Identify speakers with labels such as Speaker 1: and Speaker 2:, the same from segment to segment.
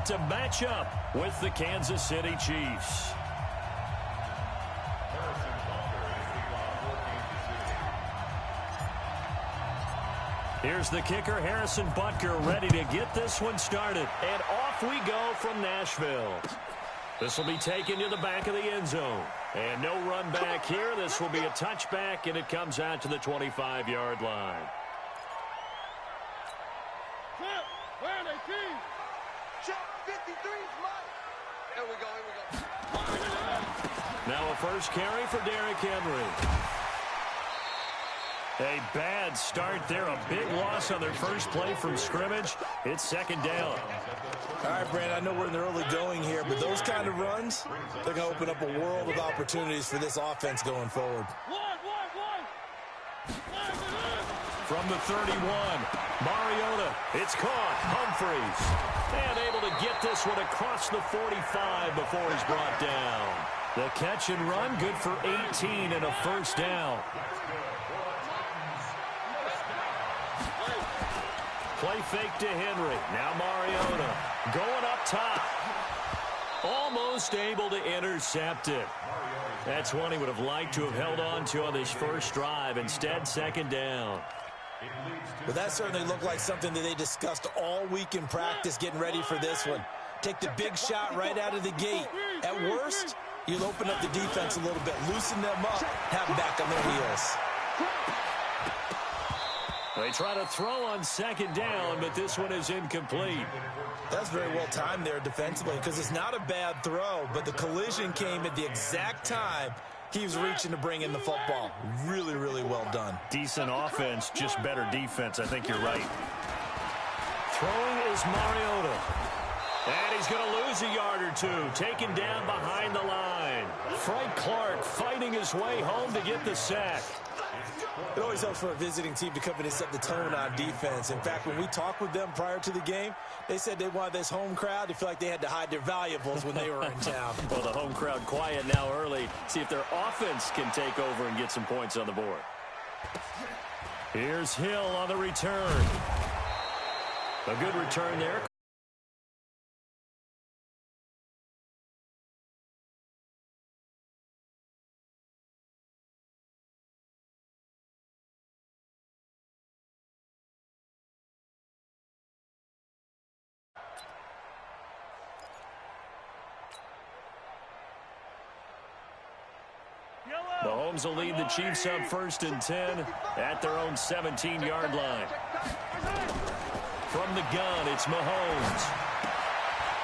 Speaker 1: set to match up with the Kansas City Chiefs. Here's the kicker, Harrison Butker, ready to get this one started. And off we go from Nashville. This will be taken to the back of the end zone. And no run back here. This will be a touchback, and it comes out to the 25-yard line.
Speaker 2: Where are they, team? Check 53's mine. Here we go.
Speaker 1: Now a first carry for Derrick Henry. A bad start there. A big loss on their first play from scrimmage. It's second down.
Speaker 3: All right, Brandon, I know we're in the early going here, but those kind of runs, they're going to open up a world of opportunities for this offense going forward.
Speaker 1: From the 31, Mariota. It's caught. Humphreys. And able to get this one across the 45 before he's brought down. The catch and run, good for 18 and a first down. Play fake to Henry. Now Mariota going up top. Almost able to intercept it. That's one he would have liked to have held on to on this first drive. Instead, second down.
Speaker 3: Well, that certainly looked like something that they discussed all week in practice getting ready for this one. Take the big shot right out of the gate. At worst, you'll open up the defense a little bit, loosen them up, have them back on their heels.
Speaker 1: They try to throw on second down, but this one is incomplete.
Speaker 3: That's very well timed there defensively because it's not a bad throw, but the collision came at the exact time he was reaching to bring in the football. Really, really well done.
Speaker 1: Decent offense, just better defense. I think you're right. Throwing is Mariota. And he's going to lose a yard or two. Taken down behind the line. Frank Clark fighting his way home to get the sack.
Speaker 3: It always helps for a visiting team to come in and set the tone on defense. In fact, when we talked with them prior to the game, they said they wanted this home crowd to feel like they had to hide their valuables when they were in town.
Speaker 1: Well, the home crowd quiet now early. See if their offense can take over and get some points on the board. Here's Hill on the return. A good return there. Mahomes will lead the Chiefs up 1st and 10 at their own 17-yard line. From the gun, it's Mahomes.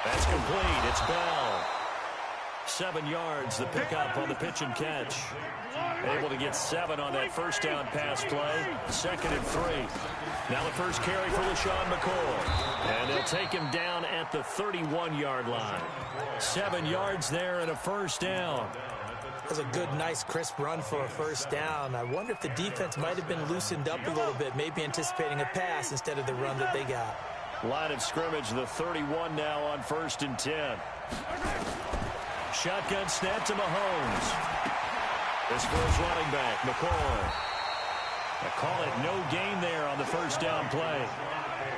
Speaker 1: That's complete. It's Bell. 7 yards, the pickup on the pitch and catch. Able to get 7 on that first down pass play. 2nd and 3. Now the first carry for LaShawn McCoy. And they'll take him down at the 31-yard line. 7 yards there and a first down.
Speaker 3: That's a good, nice, crisp run for a first down. I wonder if the defense might have been loosened up a little bit, maybe anticipating a pass instead of the run that they got.
Speaker 1: Line of scrimmage, the 31 now on 1st and 10. Shotgun snap to Mahomes. This for his running back, McCoy. I call it no gain there on the first down play.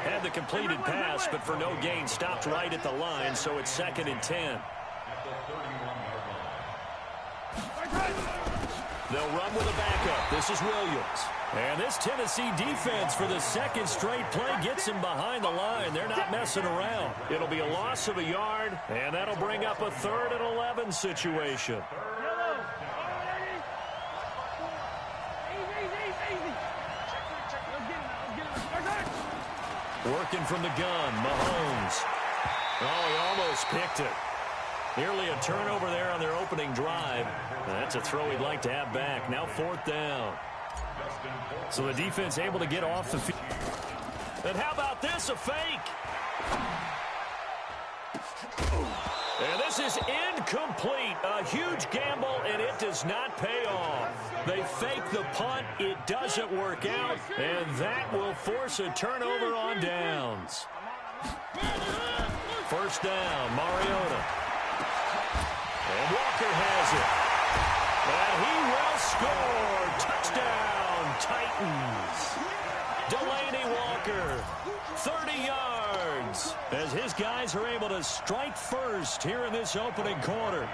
Speaker 1: Had the completed pass, but for no gain, stopped right at the line, so it's 2nd and 10. They'll run with a backup. This is Williams. And this Tennessee defense for the 2nd straight play gets him behind the line. They're not messing around. It'll be a loss of a yard, and that'll bring up a 3rd and 11 situation. Working from the gun, Mahomes. Oh, he almost picked it. Nearly a turnover there on their opening drive. That's a throw he'd like to have back. Now 4th down. So the defense able to get off the field. And how about this, a fake? And this is incomplete. A huge gamble, and it does not pay off. They fake the punt. It doesn't work out, and that will force a turnover on downs. First down, Mariota. And Walker has it. And he will score. Touchdown, Titans. Delaney Walker, 30 yards, as his guys are able to strike first here in this opening quarter.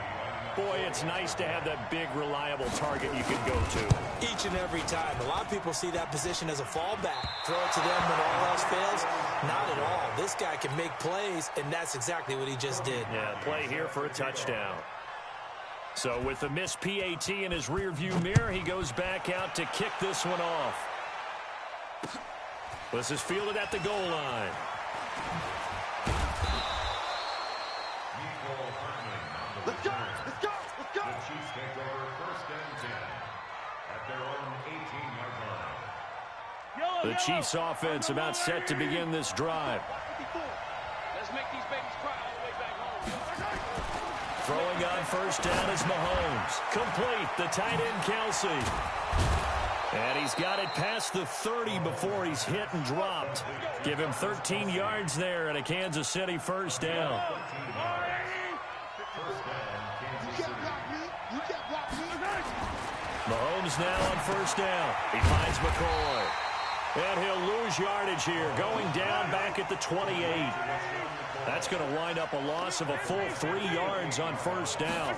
Speaker 1: Boy, it's nice to have that big, reliable target you can go to.
Speaker 3: Each and every time. A lot of people see that position as a fallback. Throw it to them when all else fails. Not at all. This guy can make plays, and that's exactly what he just did.
Speaker 1: Yeah, play here for a touchdown. So with the missed PAT in his rearview mirror, he goes back out to kick this one off. This is fielded at the goal line.
Speaker 2: Let's go! Let's go! Let's go!
Speaker 4: The Chiefs take over 1st and 10 at their own 18-yard line.
Speaker 1: The Chiefs offense about set to begin this drive.
Speaker 2: Let's make these babies cry all the way back home.
Speaker 1: Throwing on first down is Mahomes. Complete, the tight end Kelsey. And he's got it past the 30 before he's hit and dropped. Give him 13 yards there and a Kansas City first down. Mahomes now on first down. He finds McCoy. And he'll lose yardage here, going down back at the 28. That's going to wind up a loss of a full 3 yards on first down.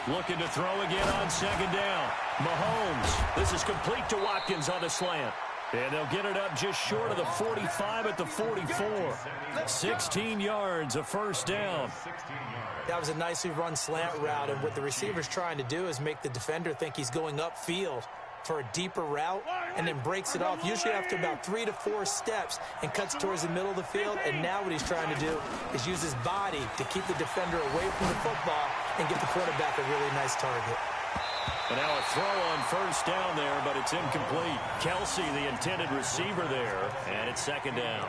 Speaker 1: Looking to throw again on second down. Mahomes. This is complete to Watkins on the slant. And they'll get it up just short of the 45 at the 44. 16 yards, a first down.
Speaker 3: That was a nicely run slant route, and what the receiver's trying to do is make the defender think he's going upfield for a deeper route, and then breaks it off, usually after about 3 to 4 steps, and cuts towards the middle of the field. And now what he's trying to do is use his body to keep the defender away from the football and give the quarterback a really nice target.
Speaker 1: And now a throw on first down there, but it's incomplete. Kelsey, the intended receiver there, and it's second down.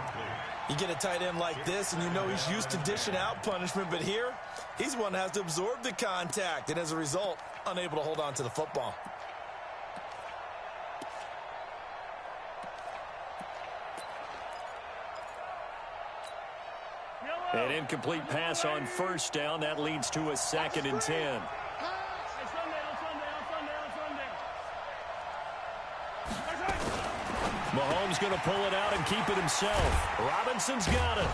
Speaker 3: You get a tight end like this, and you know he's used to dishing out punishment, but here, he's one that has to absorb the contact, and as a result, unable to hold on to the football.
Speaker 1: An incomplete pass on first down. That leads to a 2nd and 10. Mahomes going to pull it out and keep it himself. Robinson's got it.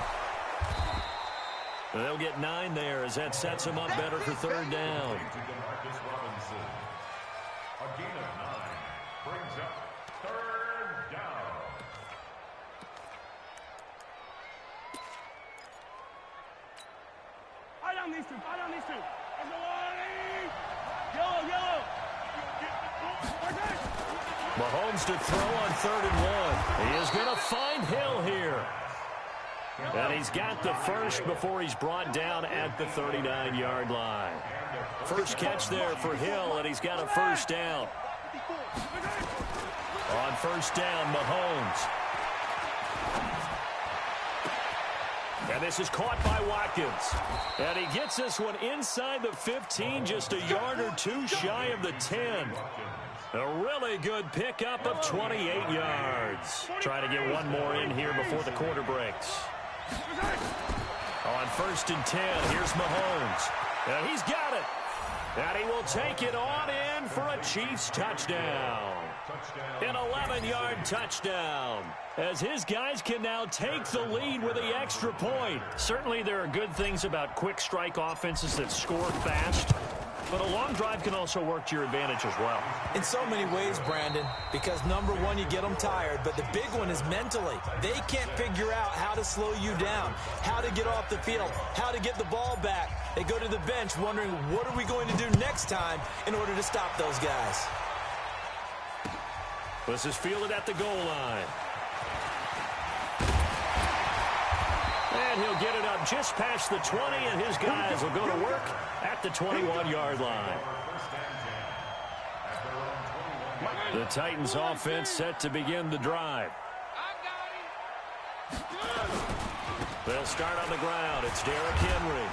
Speaker 1: They'll get 9 there as that sets him up better for third down.
Speaker 4: A gain of 9 brings up 3rd down.
Speaker 2: Eye down these two. Eye down these two. Yellow, yellow.
Speaker 1: Mahomes to throw on 3rd and 1. He is going to find Hill here. And he's got the first before he's brought down at the 39-yard line. First catch there for Hill, and he's got a first down. On first down, Mahomes. And this is caught by Watkins. And he gets this one inside the 15, just a yard or 2 shy of the 10. A really good pickup of 28 yards. Try to get one more in here before the quarter breaks. On 1st and 10, here's Mahomes. And he's got it. And he will take it on in for a Chiefs touchdown. An 11-yard touchdown, as his guys can now take the lead with the extra point. Certainly there are good things about quick strike offenses that score fast, but a long drive can also work to your advantage as well.
Speaker 3: In so many ways, Brandon, because number one, you get them tired, but the big one is mentally. They can't figure out how to slow you down, how to get off the field, how to get the ball back. They go to the bench wondering, what are we going to do next time in order to stop those guys?
Speaker 1: This is fielded at the goal line. And he'll get it up just past the 20, and his guys will go to work at the 21-yard line. The Titans offense set to begin the drive. They'll start on the ground. It's Derrick Henry.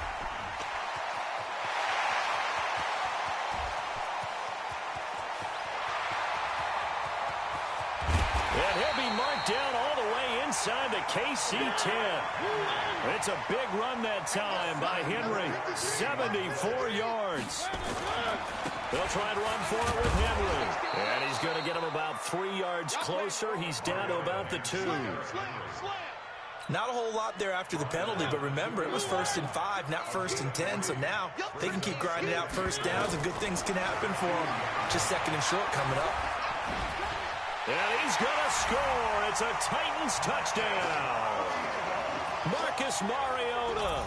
Speaker 1: And he'll be marked down all the way inside the KC 10. It's a big run that time by Henry. 74 yards. They'll try and run for it with Henry. And he's going to get him about 3 yards closer. He's down to about the 2.
Speaker 3: Not a whole lot there after the penalty, but remember, it was 1st and 5, not 1st and 10, so now they can keep grinding out first downs, and good things can happen for them. Just 2nd and short coming up.
Speaker 1: And he's going to score. It's a Titans touchdown. Marcus Mariota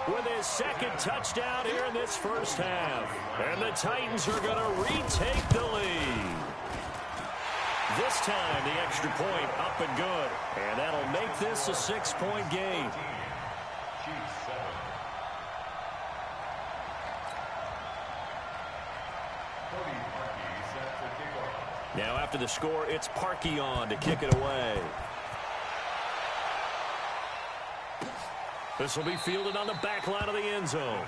Speaker 1: with his 2nd touchdown here in this first half. And the Titans are going to retake the lead. This time, the extra point up and good. And that'll make this a 6-point game. Now, after the score, it's Parkey on to kick it away. This will be fielded on the back line of the end zone.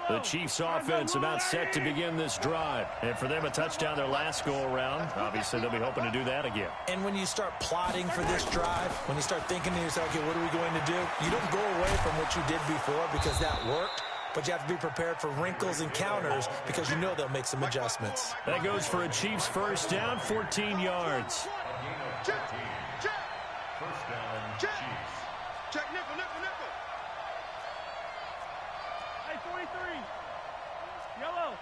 Speaker 1: The Chiefs offense about set to begin this drive. And for them, a touchdown their last go-around. Obviously, they'll be hoping to do that again.
Speaker 3: And when you start plotting for this drive, when you start thinking to yourself, okay, what are we going to do? You don't go away from what you did before because that worked. But you have to be prepared for wrinkles and counters because you know they'll make some adjustments.
Speaker 1: That goes for a Chiefs first down, 14 yards.
Speaker 2: Check. First down, Chiefs. Check nickel. Hey, 43. Yellow.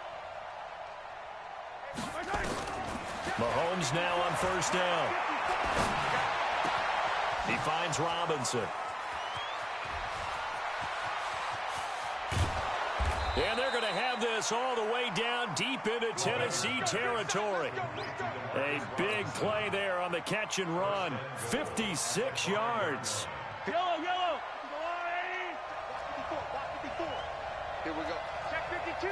Speaker 1: Mahomes now on first down. He finds Robinson. And they're going to have this all the way down deep into Tennessee territory. A big play there on the catch and run. 56 yards.
Speaker 2: Yellow. 54. Here we go. Check 52.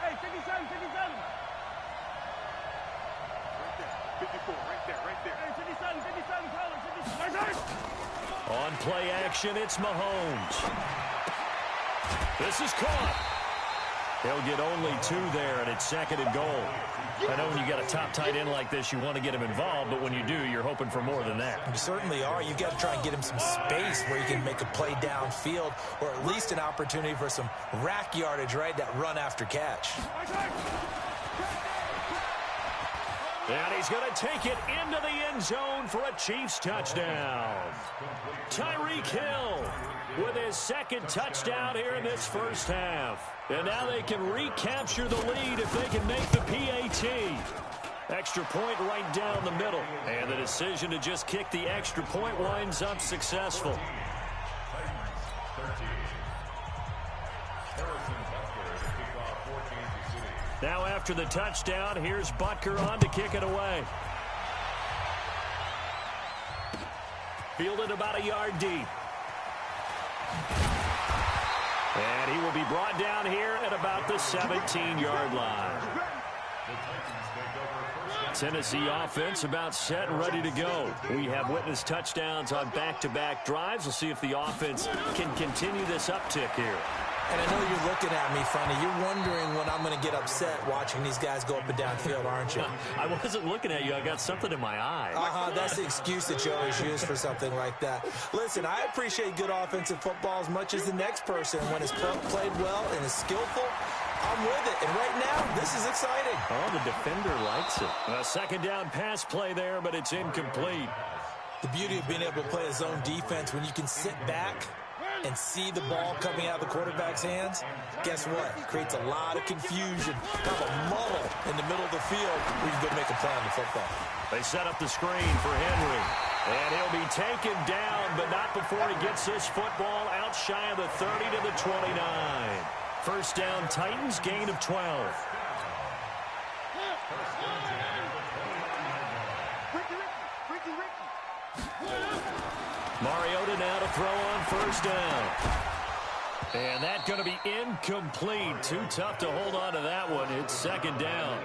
Speaker 2: Hey, 57. Right there. Hey, 57, Tyler, 57.
Speaker 1: On play action, it's Mahomes. This is caught. They'll get only 2 there, and it's 2nd and goal. I know when you got a top tight end like this, you want to get him involved, but when you do, you're hoping for more than that.
Speaker 3: You certainly are. You've got to try and get him some space where you can make a play downfield or at least an opportunity for some rack yardage, right? That run after catch.
Speaker 1: And he's going to take it into the end zone for a Chiefs touchdown. Tyreek Hill with his 2nd touchdown here in this first half. And now they can recapture the lead if they can make the PAT. Extra point right down the middle. And the decision to just kick the extra point winds up successful. Now after the touchdown, here's Butker on to kick it away. Fielded about a yard deep. And he will be brought down here at about the 17-yard line. Tennessee offense about set and ready to go. We have witnessed touchdowns on back-to-back drives. We'll see if the offense can continue this uptick here.
Speaker 3: And I know you're looking at me funny. You're wondering when I'm going to get upset watching these guys go up and down field, aren't you?
Speaker 1: I wasn't looking at you. I got something in my eye.
Speaker 3: That's the excuse that you always use for something like that. Listen, I appreciate good offensive football as much as the next person. When it's played well and is skillful, I'm with it. And right now, this is exciting.
Speaker 1: Oh, the defender likes it. A 2nd down pass play there, but it's incomplete.
Speaker 3: The beauty of being able to play a zone defense when you can sit back and see the ball coming out of the quarterback's hands, guess what? It creates a lot of confusion, kind of a muddle in the middle of the field where you can go make a play on the football.
Speaker 1: They set up the screen for Henry. And he'll be taken down, but not before he gets this football out shy of the 30 to the 29. First down, Titans, gain of 12. Mariota now to throw on first down. And that's going to be incomplete. Too tough to hold on to that one. It's second down.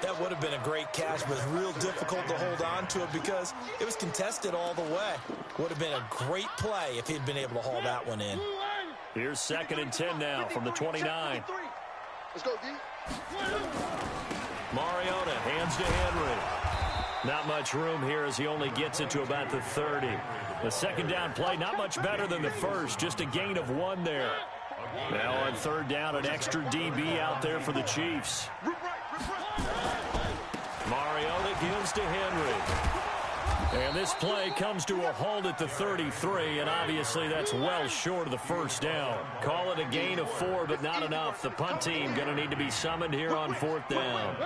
Speaker 3: That would have been a great catch, but real difficult to hold on to it because it was contested all the way. Would have been a great play if he'd been able to haul that one in.
Speaker 1: Here's 2nd and 10 now from the 29.
Speaker 2: Let's go, D.
Speaker 1: Mariota hands to Henry. Not much room here as he only gets it to about the 30. The second down play, not much better than the first, just a gain of 1 there. Now on 3rd down, an extra DB out there for the Chiefs. Mariota gives to Henry. And this play comes to a halt at the 33, and obviously that's well short of the first down. Call it a gain of 4, but not enough. The punt team going to need to be summoned here on 4th down.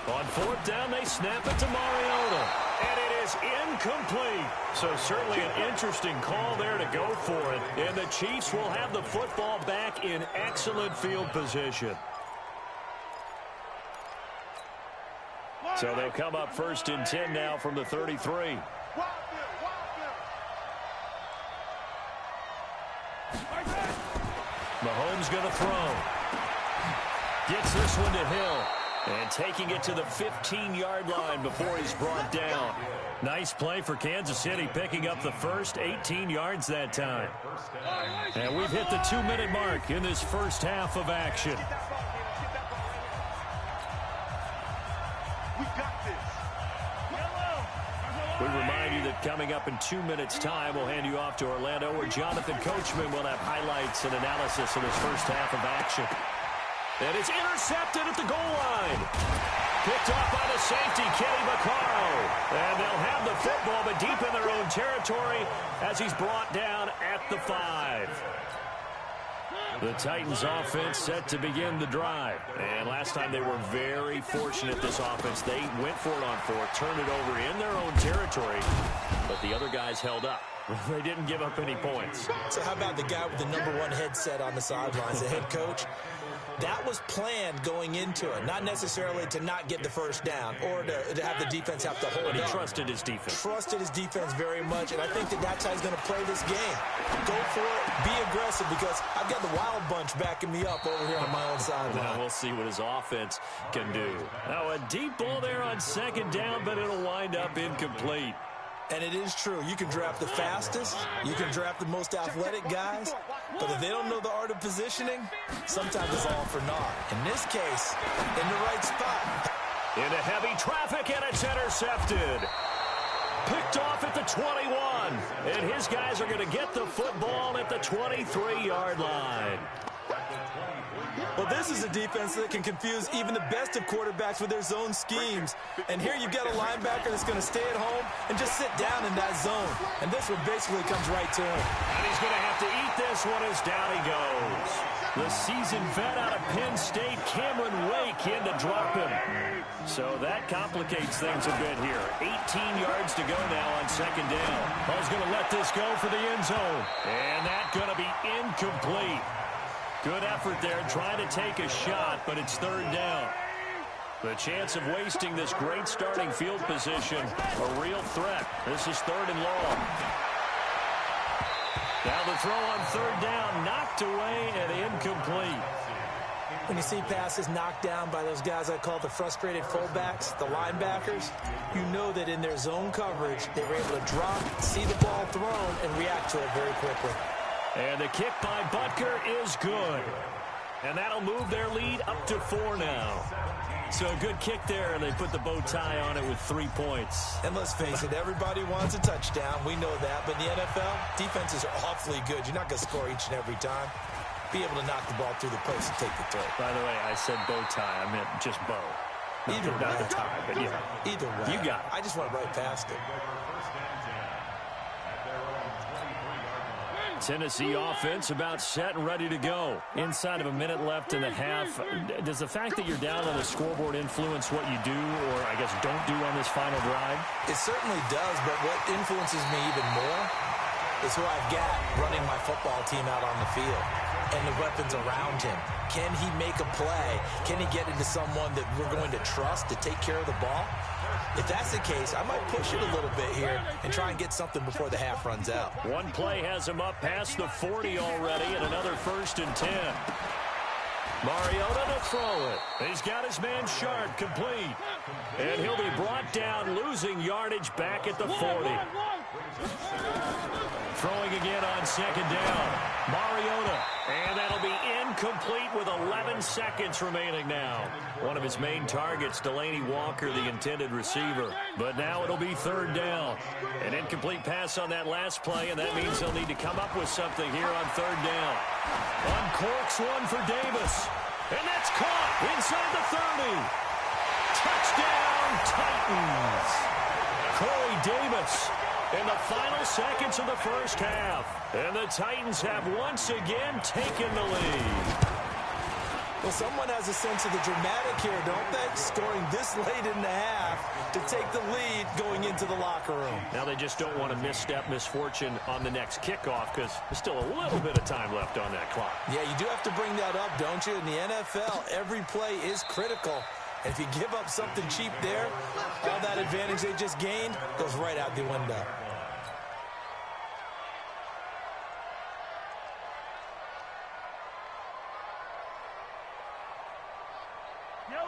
Speaker 1: On 4th down, they snap it to Mariota. And it is incomplete. So certainly an interesting call there to go for it. And the Chiefs will have the football back in excellent field position. So they'll come up 1st and 10 now from the 33. Mahomes going to throw. Gets this one to Hill. And taking it to the 15-yard line before he's brought down. Nice play for Kansas City, picking up the first 18 yards that time. And we've hit the 2-minute mark in this first half of action. We remind you that coming up in 2 minutes' time, we'll hand you off to Orlando, where Jonathan Coachman will have highlights and analysis of this first half of action. And it's intercepted at the goal line. Picked off by the safety, Kenny Vaccaro. And they'll have the football, but deep in their own territory as he's brought down at the 5. The Titans offense set to begin the drive. And last time they were very fortunate, this offense. They went for it on 4th, turned it over in their own territory, but the other guys held up. They didn't give up any points.
Speaker 3: So how about the guy with the #1 headset on the sidelines, the head coach? That was planned going into it, not necessarily to not get the first down or to have the defense have to hold
Speaker 1: But he
Speaker 3: up.
Speaker 1: trusted his defense.
Speaker 3: Trusted his defense very much, and I think that's how he's going to play this game. Go for it, be aggressive, because I've got the wild bunch backing me up over here on my own sideline.
Speaker 1: Now we'll see what his offense can do. Now a deep ball there on 2nd down, but it'll wind up incomplete.
Speaker 3: And it is true. You can draft the fastest. You can draft the most athletic guys. But if they don't know the art of positioning, sometimes it's all for naught. In this case, in the right spot.
Speaker 1: Into heavy traffic, and it's intercepted. Picked off at the 21. And his guys are going to get the football at the 23-yard line.
Speaker 3: Well, this is a defense that can confuse even the best of quarterbacks with their zone schemes. And here you've got a linebacker that's going to stay at home and just sit down in that zone. And this one basically comes right to him.
Speaker 1: And he's going to have to eat this one as down he goes. The seasoned vet out of Penn State, Cameron Wake, in to drop him. So that complicates things a bit here. 18 yards to go now on 2nd down. Ball's going to let this go for the end zone. And that's going to be incomplete. Good effort there, trying to take a shot, but it's 3rd down. The chance of wasting this great starting field position, a real threat. This is 3rd and long. Now the throw on 3rd down, knocked away and incomplete.
Speaker 3: When you see passes knocked down by those guys I call the frustrated fullbacks, the linebackers, you know that in their zone coverage, they were able to drop, see the ball thrown, and react to it very quickly.
Speaker 1: And the kick by Butker is good. And that'll move their lead up to 4 now. So a good kick there, and they put the bow tie on it with 3 points.
Speaker 3: And let's face it, everybody wants a touchdown. We know that. But in the NFL, defenses are awfully good. You're not going to score each and every time. Be able to knock the ball through the post and take the throw.
Speaker 1: By the way, I said bow tie. I meant just bow.
Speaker 3: Either way.
Speaker 1: Not the tie, but yeah.
Speaker 3: Either way.
Speaker 1: You got it.
Speaker 3: I just went right past it.
Speaker 1: Tennessee offense about set and ready to go. Inside of a minute left in the half. Does the fact that you're down on the scoreboard influence what you do, or I guess don't do on this final drive?
Speaker 3: It certainly does, but what influences me even more is who I've got running my football team out on the field. and the weapons around him. Can he make a play? Can he get into someone that we're going to trust to take care of the ball? If that's the case, I might push it a little bit here and try and get something before the half runs out.
Speaker 1: One play has him up past the 40 already, and another 1st and 10. Mariota to throw it. He's got his man Sharp complete. And he'll be brought down, losing yardage back at the 40. Throwing again on 2nd down. Mariota. And that'll be incomplete with 11 seconds remaining now. One of his main targets, Delaney Walker, the intended receiver. But now it'll be 3rd down. An incomplete pass on that last play, and that means they'll need to come up with something here on 3rd down. Uncorks one for Davis. And that's caught inside the 30. Touchdown, Titans. Corey Davis in the final seconds of the first half. And the Titans have once again taken the lead.
Speaker 3: Well, someone has a sense of the dramatic here, don't they? Scoring this late in the half to take the lead going into the locker room.
Speaker 1: Now they just don't want to misfortune on the next kickoff because there's still a little bit of time left on that clock.
Speaker 3: Yeah, you do have to bring that up, don't you? In the NFL, every play is critical. And if you give up something cheap there, all that advantage they just gained goes right out the window.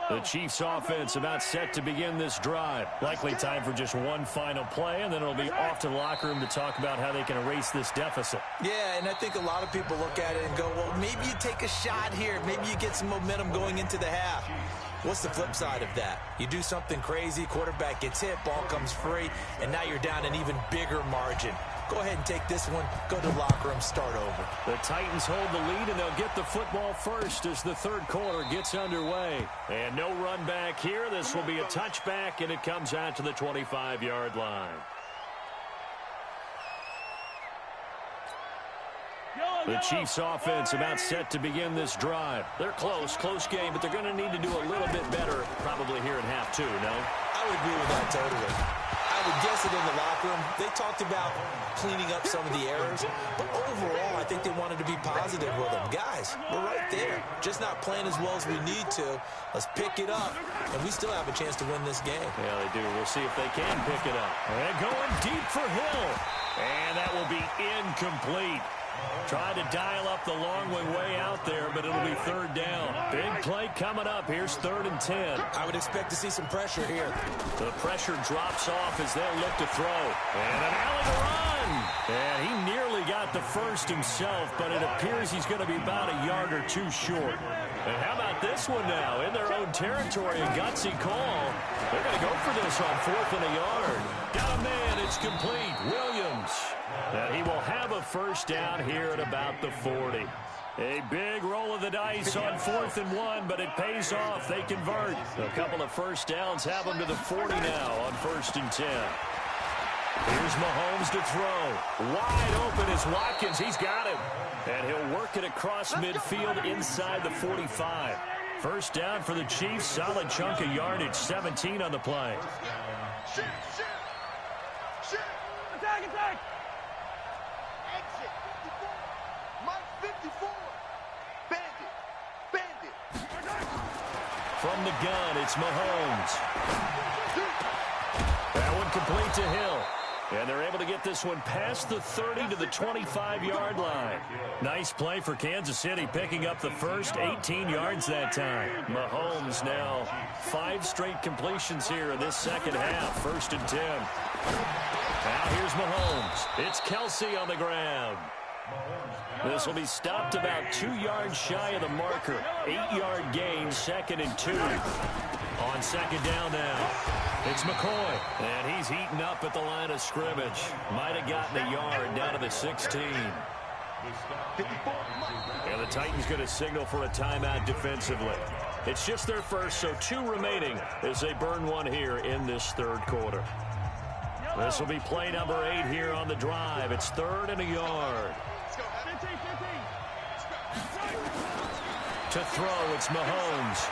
Speaker 1: The Chiefs offense about set to begin this drive. Likely time for just one final play, and then it'll be off to the locker room to talk about how they can erase this deficit.
Speaker 3: Yeah, and I think a lot of people look at it and go, well, maybe you take a shot here. Maybe you get some momentum going into the half. What's the flip side of that? You do something crazy, quarterback gets hit, ball comes free, and now you're down an even bigger margin. Go ahead and take this one, go to the locker room, start over.
Speaker 1: The Titans hold the lead, and they'll get the football first as the 3rd quarter gets underway. And no run back here. This will be a touchback, and it comes out to the 25-yard line. The Chiefs offense about set to begin this drive. They're close game, but they're going to need to do a little bit better probably here in half 2, no?
Speaker 3: I would agree with that totally. I would guess it in the locker room. They talked about cleaning up some of the errors, but overall, I think they wanted to be positive with them. Guys, we're right there. Just not playing as well as we need to. Let's pick it up, and we still have a chance to win this game.
Speaker 1: Yeah, they do. We'll see if they can pick it up. And going deep for Hill. And that will be incomplete. Tried to dial up the long way out there, but it'll be 3rd down. Big play coming up. Here's 3rd and 10.
Speaker 3: I would expect to see some pressure here.
Speaker 1: The pressure drops off as they'll look to throw. And an alley to run. And he nearly got the first himself, but it appears he's going to be about a yard or 2 short. And how about this one now? In their own territory, a gutsy call. They're going to go for this on 4th and a yard. Got a man. It's complete. Williams. And he will have a first down here at about the 40. A big roll of the dice on 4th and 1, but it pays off. They convert. A couple of first downs have them to the 40 now on 1st and 10. Here's Mahomes to throw. Wide open is Watkins. He's got him. And he'll work it across midfield inside the 45. First down for the Chiefs. Solid chunk of yardage. 17 on the play.
Speaker 2: Attack! Exit 54. Mike 54. Bandit.
Speaker 1: From the gun, it's Mahomes. That one complete to Hill. And they're able to get this one past the 30 to the 25-yard line. Nice play for Kansas City, picking up the first 18 yards that time. Mahomes now 5 straight completions here in this second half. 1st and 10. Now here's Mahomes. It's Kelsey on the ground. This will be stopped about 2 yards shy of the marker. 8-yard gain, 2nd and 2. On 2nd down now. It's McCoy, and he's heating up at the line of scrimmage. Might have gotten a yard down to the 16. And the Titans going to signal for a timeout defensively. It's just their first, so 2 remaining as they burn one here in this 3rd quarter. This will be play number 8 here on the drive. It's 3rd and a yard. To throw, it's Mahomes.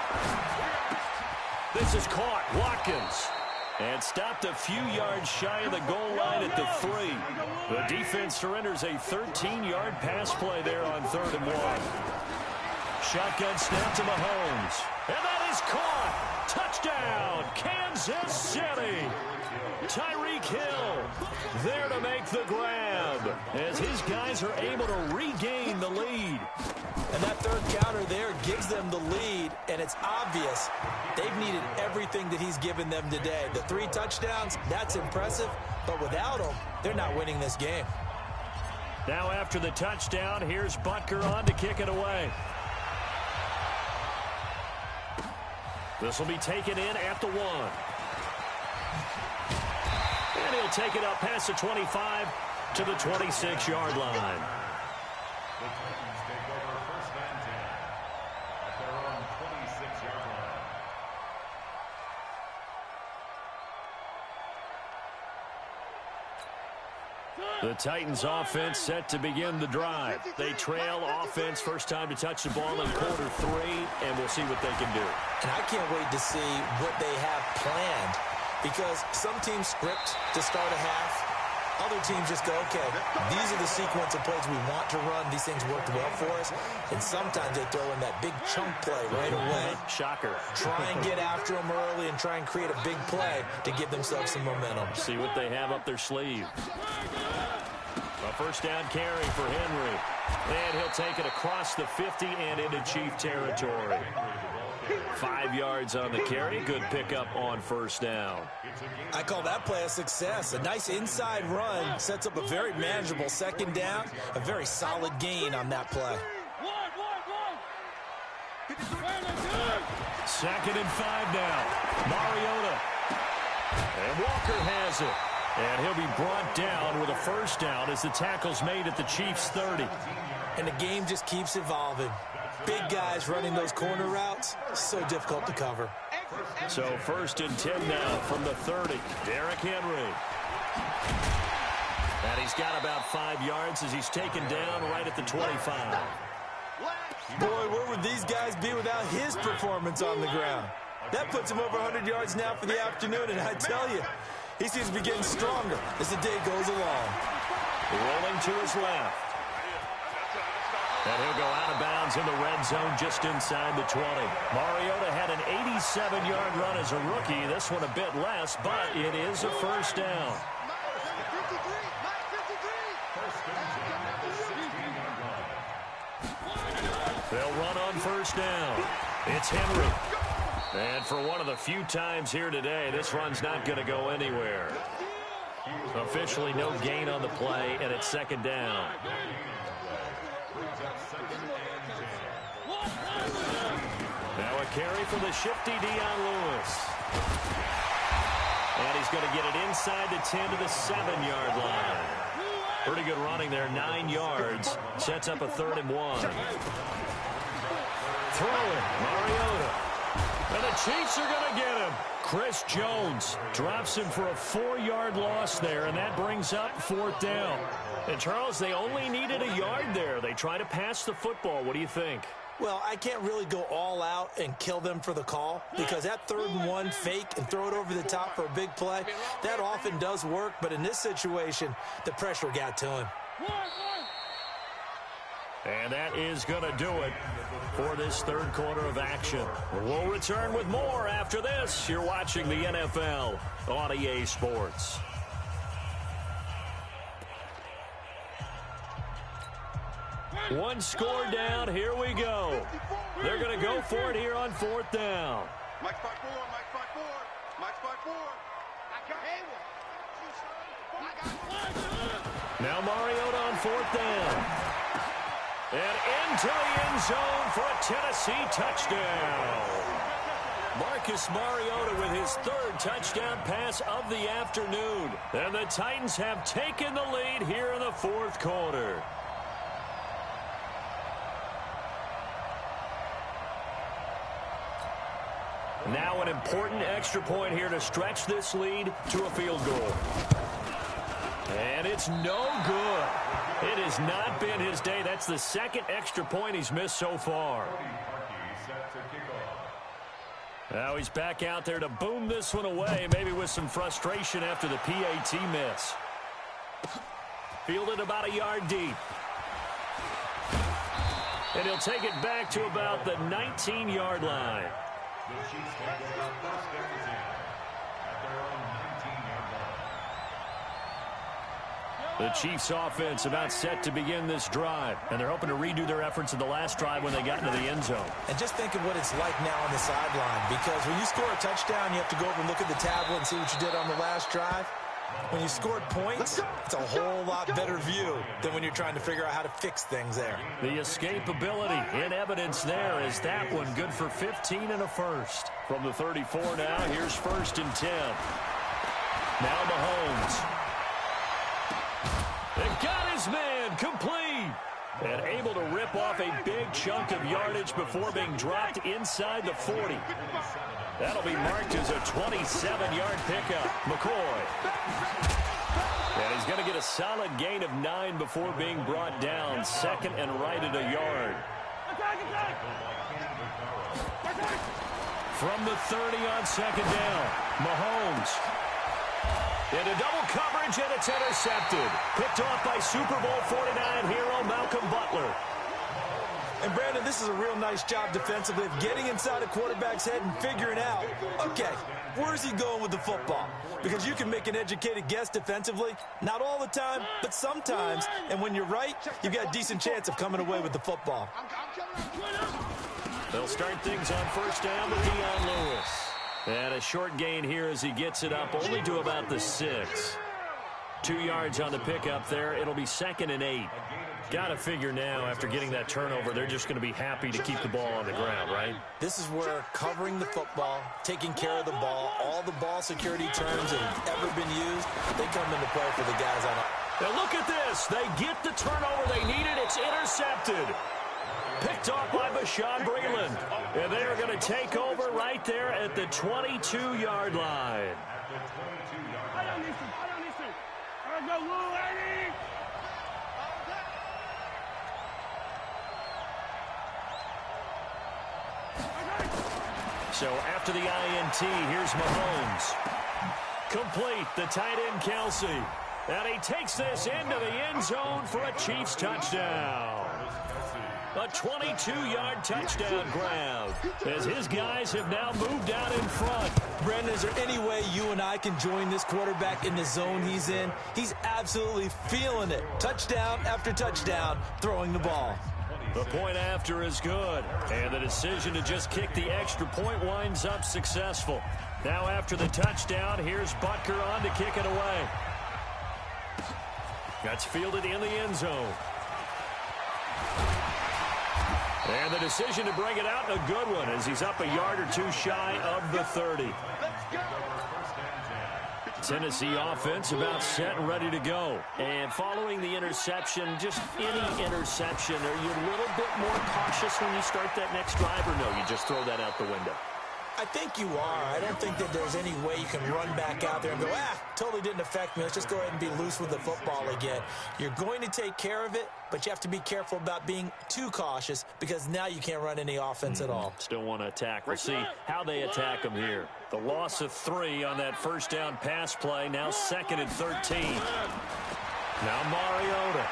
Speaker 1: This is caught. Watkins. And stopped a few yards shy of the goal line at the 3. The defense surrenders a 13-yard pass play there on 3rd and 1. Shotgun snap to Mahomes. And that is caught. Touchdown, Kansas City. Tyreek Hill there to make the grab as his guys are able to regain the lead.
Speaker 3: And that third counter there gives them the lead, and it's obvious they've needed everything that he's given them today. The 3 touchdowns, that's impressive, but without him, they're not winning this game.
Speaker 1: Now after the touchdown, here's Butker on to kick it away. This will be taken in at the 1. And he'll take it up past the 25 to the 26-yard line.
Speaker 4: The Titans take over 1st and 10 at their own 26-yard line.
Speaker 1: The Titans offense set to begin the drive. They trail offense, first time to touch the ball in quarter 3, and we'll see what they can do.
Speaker 3: And I can't wait to see what they have planned, because some teams script to start a half. Other teams just go, okay, these are the sequence of plays we want to run. These things worked well for us. And sometimes they throw in that big chunk play right away.
Speaker 1: Shocker.
Speaker 3: Try and get after them early and try and create a big play to give themselves some momentum.
Speaker 1: See what they have up their sleeve. A first down carry for Henry. And he'll take it across the 50 and into Chief territory. 5 yards on the carry. Good pickup on first down.
Speaker 3: I call that play a success. A nice inside run sets up a very manageable second down. A very solid gain on that play.
Speaker 1: 2nd and 5 now. Mariota. And Walker has it. And he'll be brought down with a first down as the tackle's made at the Chiefs' 30.
Speaker 3: And the game just keeps evolving. Big guys running those corner routes, so difficult to cover.
Speaker 1: So 1st and 10 now from the 30. Derrick Henry. And he's got about 5 yards as he's taken down right at the 25.
Speaker 3: Boy, where would these guys be without his performance on the ground? That puts him over 100 yards now for the afternoon, and I tell you, he seems to be getting stronger as the day goes along.
Speaker 1: Rolling to his left. And he'll go out of bounds in the red zone just inside the 20. Mariota had an 87-yard run as a rookie. This one a bit less, but it is a first down. They'll run on first down. It's Henry. And for one of the few times here today, this run's not going to go anywhere. Officially no gain on the play, and it's 2nd down. Now a carry for the shifty Dion Lewis. And he's going to get it inside the 10 to the 7-yard line. Pretty good running there, 9 yards. Sets up a 3rd and 1. Throw it, Mariota. And the Chiefs are going to get him. Chris Jones drops him for a 4-yard loss there, and that brings up 4th down. And, Charles, they only needed a yard there. They try to pass the football. What do you think?
Speaker 3: Well, I can't really go all out and kill them for the call, because that 3rd and 1 fake and throw it over the top for a big play, that often does work. But in this situation, the pressure got to him.
Speaker 1: And that is going to do it for this 3rd quarter of action. We'll return with more after this. You're watching the NFL on EA Sports. One score down. Here we go. They're going to go for it here on 4th down.
Speaker 2: Mike's 5-4, Mike's 5-4, Mike's 5-4.
Speaker 1: Now Mariota on 4th down. And into the end zone for a Tennessee touchdown. Marcus Mariota with his 3rd touchdown pass of the afternoon. And the Titans have taken the lead here in the 4th quarter. Now an important extra point here to stretch this lead to a field goal. And it's no good. It has not been his day. That's the 2nd extra point he's missed so far. Now he's back out there to boom this one away, maybe with some frustration after the PAT miss. Fielded about a yard deep. And he'll take it back to about the 19-yard line.
Speaker 4: The Chiefs take over first and 10 at their own 19-yard line.
Speaker 1: The Chiefs offense about set to begin this drive, and they're hoping to redo their efforts in the last drive when they got into the end zone.
Speaker 3: And just think of what it's like now on the sideline, because when you score a touchdown, you have to go over and look at the tablet and see what you did on the last drive. When you scored points, it's a whole lot better view than when you're trying to figure out how to fix things there.
Speaker 1: The escapability in evidence there is that one good for 15 and a first. From the 34 now, here's 1st and 10. Now Mahomes. It got his man complete. And able to rip off a big chunk of yardage before being dropped inside the 40. That'll be marked as a 27-yard pickup. McCoy. And he's going to get a solid gain of 9 before being brought down. 2nd and right at a yard. From the 30 on 2nd down, Mahomes. Into double coverage, and it's intercepted. Picked off by Super Bowl 49 hero Malcolm Butler.
Speaker 3: And, Brandon, this is a real nice job defensively of getting inside a quarterback's head and figuring out, okay, where's he going with the football? Because you can make an educated guess defensively. Not all the time, but sometimes. And when you're right, you've got a decent chance of coming away with the football.
Speaker 1: They'll start things on 1st down with Dion Lewis. And a short gain here as he gets it up only to about the 6. 2 yards on the pickup there. It'll be 2nd and 8. Got to figure now, after getting that turnover, they're just going to be happy to keep the ball on the ground, right?
Speaker 3: This is where covering the football, taking care of the ball, all the ball security terms that have ever been used, they come into play for the guys on it.
Speaker 1: Now look at this. They get the turnover they needed. It's intercepted. Picked off by Bashaud Breeland. And they are going to take over right there at the 22-yard line. So after the INT, here's Mahomes. Complete, the tight end Kelsey. And he takes this into the end zone for a Chiefs touchdown. A 22-yard touchdown grab as his guys have now moved out in front.
Speaker 3: Brandon, is there any way you and I can join this quarterback in the zone he's in? He's absolutely feeling it. Touchdown after touchdown, throwing the ball.
Speaker 1: The point after is good, and the decision to just kick the extra point winds up successful. Now after the touchdown, here's Butker on to kick it away. That's fielded in the end zone. And the decision to bring it out, a good one, as he's up a yard or 2 shy of the 30. Tennessee offense about set and ready to go. And following the interception, just any interception, are you a little bit more cautious when you start that next drive, or no, you just throw that out the window?
Speaker 3: I think you are. I don't think that there's any way you can run back out there and go, totally didn't affect me. Let's just go ahead and be loose with the football again. You're going to take care of it, but you have to be careful about being too cautious because now you can't run any offense at all.
Speaker 1: Still want to attack. We'll see how they attack them here. The loss of 3 on that 1st down pass play. Now 2nd and 13. Now Mariota.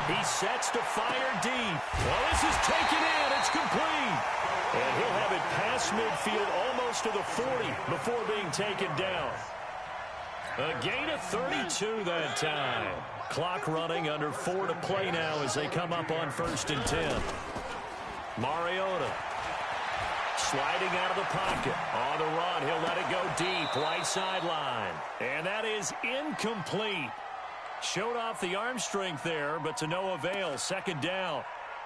Speaker 1: He sets to fire deep. Well, this is taken in. It's complete. And he'll have it past midfield almost to the 40 before being taken down. A gain of 32 that time. Clock running, under 4 to play now as they come up on 1st and 10. Mariota sliding out of the pocket. On the run, he'll let it go deep, right sideline. And that is incomplete. Showed off the arm strength there, but to no avail. 2nd down.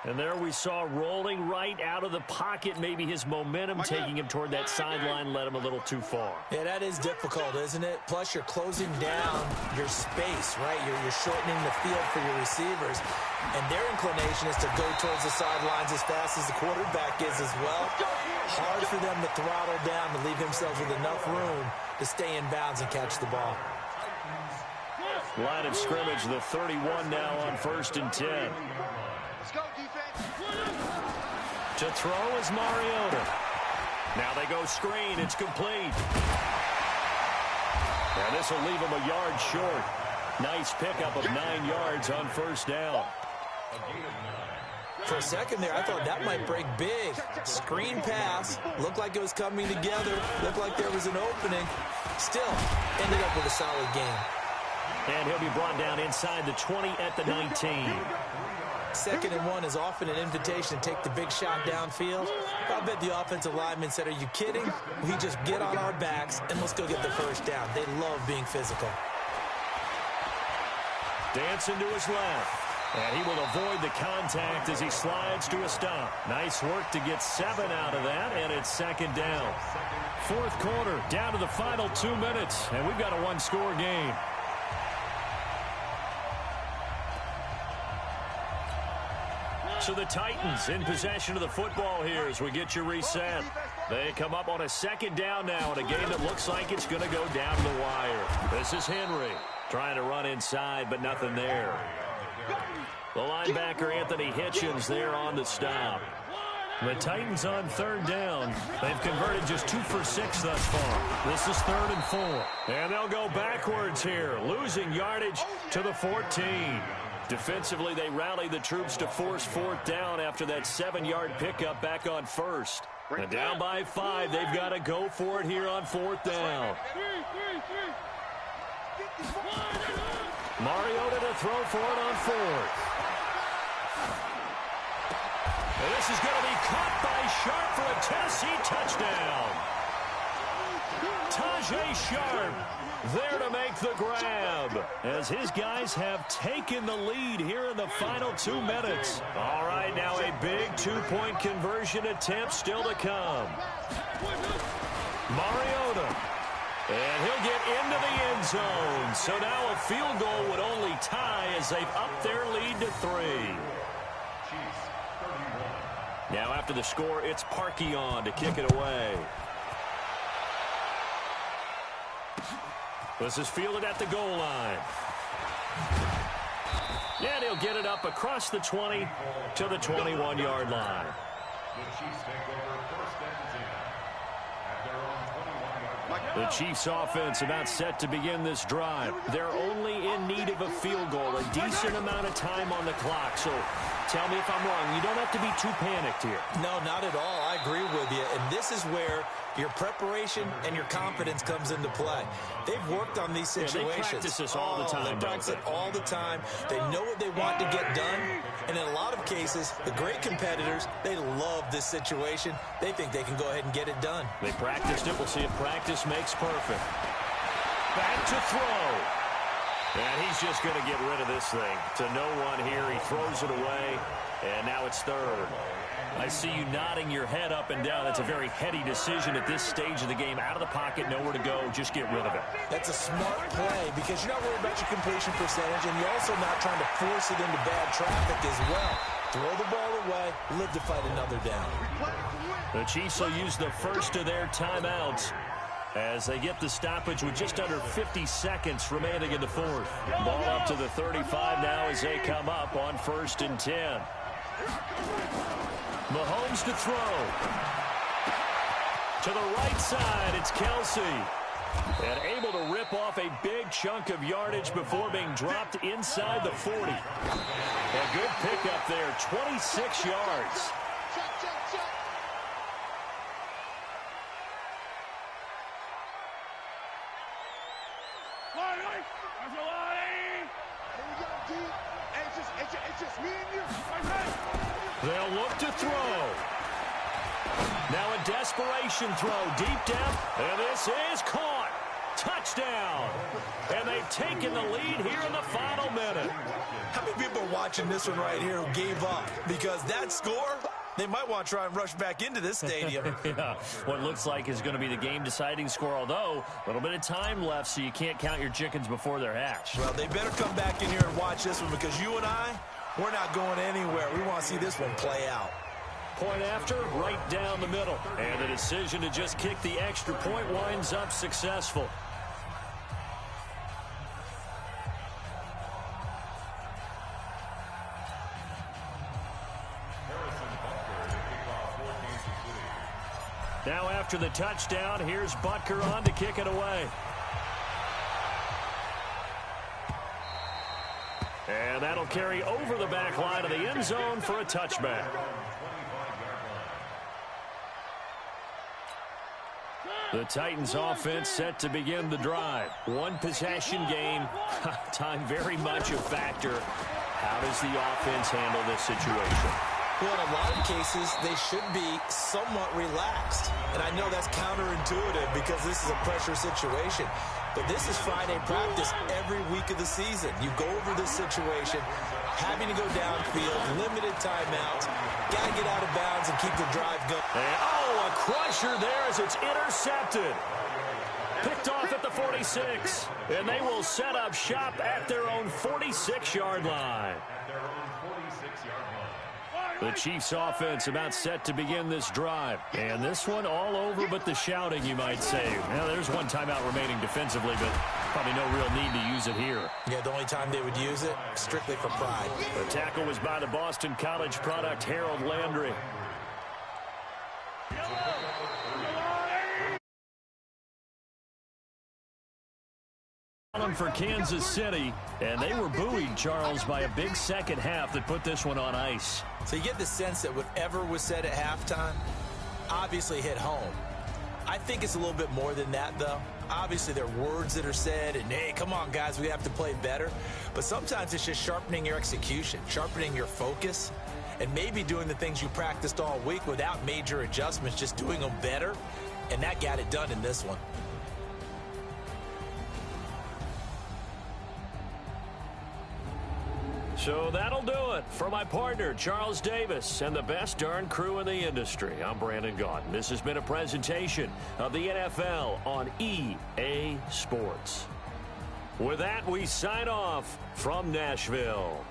Speaker 1: And there we saw rolling right out of the pocket. Maybe his momentum taking him toward that sideline led him a little too far.
Speaker 3: Yeah, that is difficult, isn't it? Plus, you're closing down your space, right? You're shortening the field for your receivers. And their inclination is to go towards the sidelines as fast as the quarterback is as well. Hard for them to throttle down to leave themselves with enough room to stay in bounds and catch the ball.
Speaker 1: Line of scrimmage, the 31 now on 1st and 10.
Speaker 2: Let's go, defense.
Speaker 1: To throw is Mariota. Now they go screen. It's complete. And this will leave him a yard short. Nice pickup of 9 yards on first down.
Speaker 3: For a second there, I thought that might break big. Screen pass. Looked like it was coming together. Looked like there was an opening. Still, ended up with a solid game.
Speaker 1: And he'll be brought down inside the 20 at the 19.
Speaker 3: 2nd and 1 is often an invitation to take the big shot downfield. I bet the offensive lineman said, are you kidding? We just get on our backs and let's go get the first down. They love being physical.
Speaker 1: Dancing to his left. And he will avoid the contact as he slides to a stop. Nice work to get 7 out of that, and it's 2nd down. 4th quarter, down to the final 2 minutes, and we've got a one-score game. So the Titans in possession of the football here as we get you reset. They come up on a 2nd down now in a game that looks like it's going to go down the wire. This is Henry trying to run inside, but nothing there. The linebacker, Anthony Hitchens, there on the stop. The Titans on 3rd down. They've converted just 2 for 6 thus far. This is 3rd and 4. And they'll go backwards here, losing yardage to the 14. Defensively, they rally the troops to force 4th down after that 7-yard pickup back on 1st. And down by 5, they've got to go for it here on 4th down. Mariota to throw for it on 4th. And this is going to be caught by Sharp for a Tennessee touchdown. Tajay Sharp there to make the grab as his guys have taken the lead here in the final 2 minutes. All right, now a big 2-point conversion attempt still to come. Mariota. And he'll get into the end zone. So now a field goal would only tie as they've upped their lead to 3. Now after the score, it's Parkey on to kick it away. This is fielded at the goal line. And he'll get it up across the 20 to the 21-yard line.
Speaker 4: The Chiefs take over 1st and 10 at their own 21-yard line.
Speaker 1: The Chiefs offense about set to begin this drive. They're only in need of a field goal, a decent amount of time on the clock. So tell me if I'm wrong. You don't have to be too panicked here.
Speaker 3: No, not at all. I agree with you. And this is where your preparation and your confidence comes into play. They've worked on these situations.
Speaker 1: Yeah, they practice this all the time.
Speaker 3: They practice it all the time. They know what they want to get done. And in a lot of cases, the great competitors, they love this situation. They think they can go ahead and get it done.
Speaker 1: They practiced it. We'll see if practice makes perfect. Back to throw. And he's just going to get rid of this thing to no one here. He throws it away, and now it's 3rd. I see you nodding your head up and down. That's a very heady decision at this stage of the game. Out of the pocket, nowhere to go. Just get rid of it.
Speaker 3: That's a smart play because you're not worried about your completion percentage, and you're also not trying to force it into bad traffic as well. Throw the ball away, live to fight another down.
Speaker 1: The Chiefs will use the first of their timeouts as they get the stoppage with just under 50 seconds remaining in the 4th. Ball up to the 35 now as they come up on 1st and 10. Mahomes to throw. To the right side, it's Kelsey. And able to rip off a big chunk of yardage before being dropped inside the 40. A good pickup there, 26 yards. They'll look to throw. Now a desperation throw deep down, and this is caught. Touchdown. And they've taken the lead here in the final minute.
Speaker 3: How many people are watching this one right here who gave up? Because that score, they might want to try and rush back into this stadium.
Speaker 1: Yeah, what looks like is going to be the game-deciding score, although a little bit of time left, so you can't count your chickens before they're hatched.
Speaker 3: Well, they better come back in here and watch this one because you and I, we're not going anywhere. We want to see this one play out.
Speaker 1: Point after, right down the middle. And the decision to just kick the extra point winds up successful. Now after the touchdown, here's Butker on to kick it away. And that'll carry over the back line of the end zone for a touchback. The Titans offense set to begin the drive. One possession game. Time very much a factor. How does the offense handle this situation?
Speaker 3: Well, in a lot of cases, they should be somewhat relaxed. And I know that's counterintuitive because this is a pressure situation. But this is Friday practice every week of the season. You go over this situation, having to go downfield, limited timeouts, got to get out of bounds and keep the drive going.
Speaker 1: And, oh, a crusher there as it's intercepted. Picked off at the 46. And they will set up shop at their own 46-yard line. The Chiefs offense about set to begin this drive. And this one all over but the shouting, you might say. Well, there's one timeout remaining defensively, but probably no real need to use it here.
Speaker 3: Yeah, the only time they would use it, strictly for pride.
Speaker 1: The tackle was by the Boston College product, Harold Landry. For Kansas City, and they were buoyed, Charles, by a big second half that put this one on ice.
Speaker 3: So you get the sense that whatever was said at halftime obviously hit home. I think it's a little bit more than that, though. Obviously, there are words that are said, and, hey, come on, guys, we have to play better. But sometimes it's just sharpening your execution, sharpening your focus, and maybe doing the things you practiced all week without major adjustments, just doing them better, and that got it done in this one.
Speaker 1: So that'll do it for my partner, Charles Davis, and the best darn crew in the industry. I'm Brandon Gaudin. This has been a presentation of the NFL on EA Sports. With that, we sign off from Nashville.